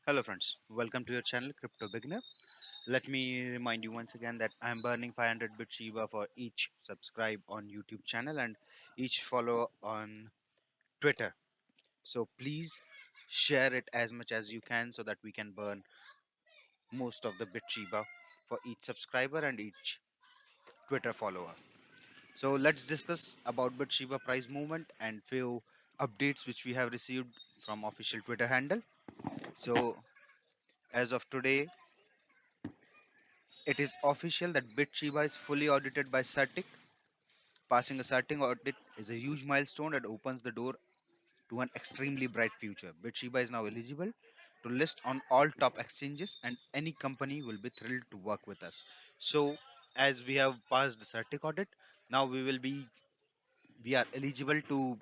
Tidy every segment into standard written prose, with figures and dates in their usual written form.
Hello friends, welcome to your channel Crypto Beginner. Let me remind you once again that I am burning 500 bit Shiba for each subscribe on YouTube channel and each follow on Twitter. So please share it as much as you can so that we can burn most of the bit Shiba for each subscriber and each Twitter follower. So let's discuss about bit Shiba price movement and few updates which we have received from official Twitter handle. So as of today, it is official that BitShiba is fully audited by Certic. Passing a Certic audit is a huge milestone that opens the door to an extremely bright future. BitShiba is now eligible to list on all top exchanges, and any company will be thrilled to work with us. So, as we have passed the Certic audit, now we are eligible to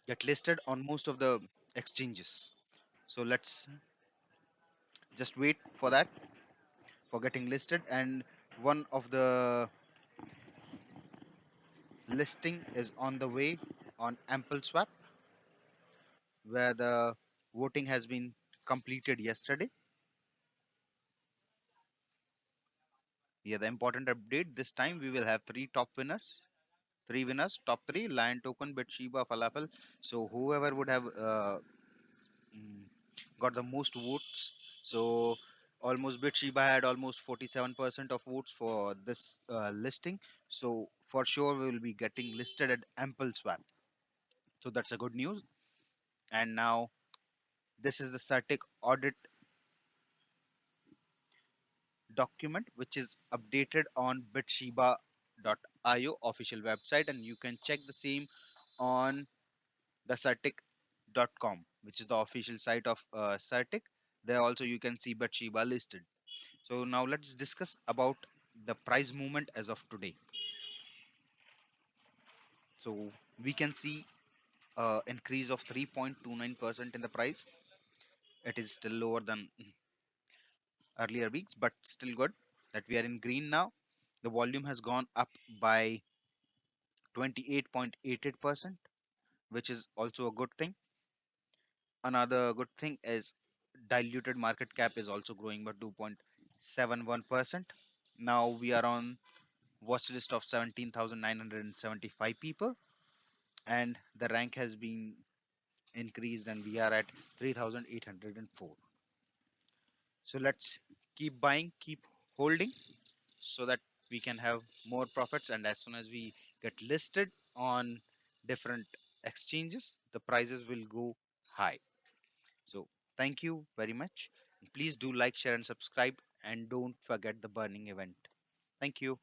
get listed on most of the exchanges. So let's just wait for that for getting listed, and one of the listing is on the way on AmpleSwap, where the voting has been completed yesterday. Yeah, the important update this time we will have three winners, top three: Lion Token, BitShiba, Falafel. So whoever would have mm, got the most votes. So almost BitShiba had almost 47% of votes for this listing. So for sure we will be getting listed at AmpleSwap. So that's a good news. And now this is the Certic audit document which is updated on bitshiba.io official website, and you can check the same on the certic.com, which is the official site of Certic. There also you can see bitshiba listed. So now let's discuss about the price movement as of today. So we can see increase of 3.29% in the price. It is still lower than earlier weeks, but still good that we are in green now. The volume has gone up by 28.88%, which is also a good thing. Another good thing is diluted market cap is also growing by 2.71%. Now we are on watch list of 17,975 people, and the rank has been increased and we are at 3,804. So let's keep buying, keep holding so that we can have more profits, and as soon as we get listed on different exchanges, the prices will go high. So thank you very much. Please do like, share and subscribe, and don't forget the burning event. Thank you.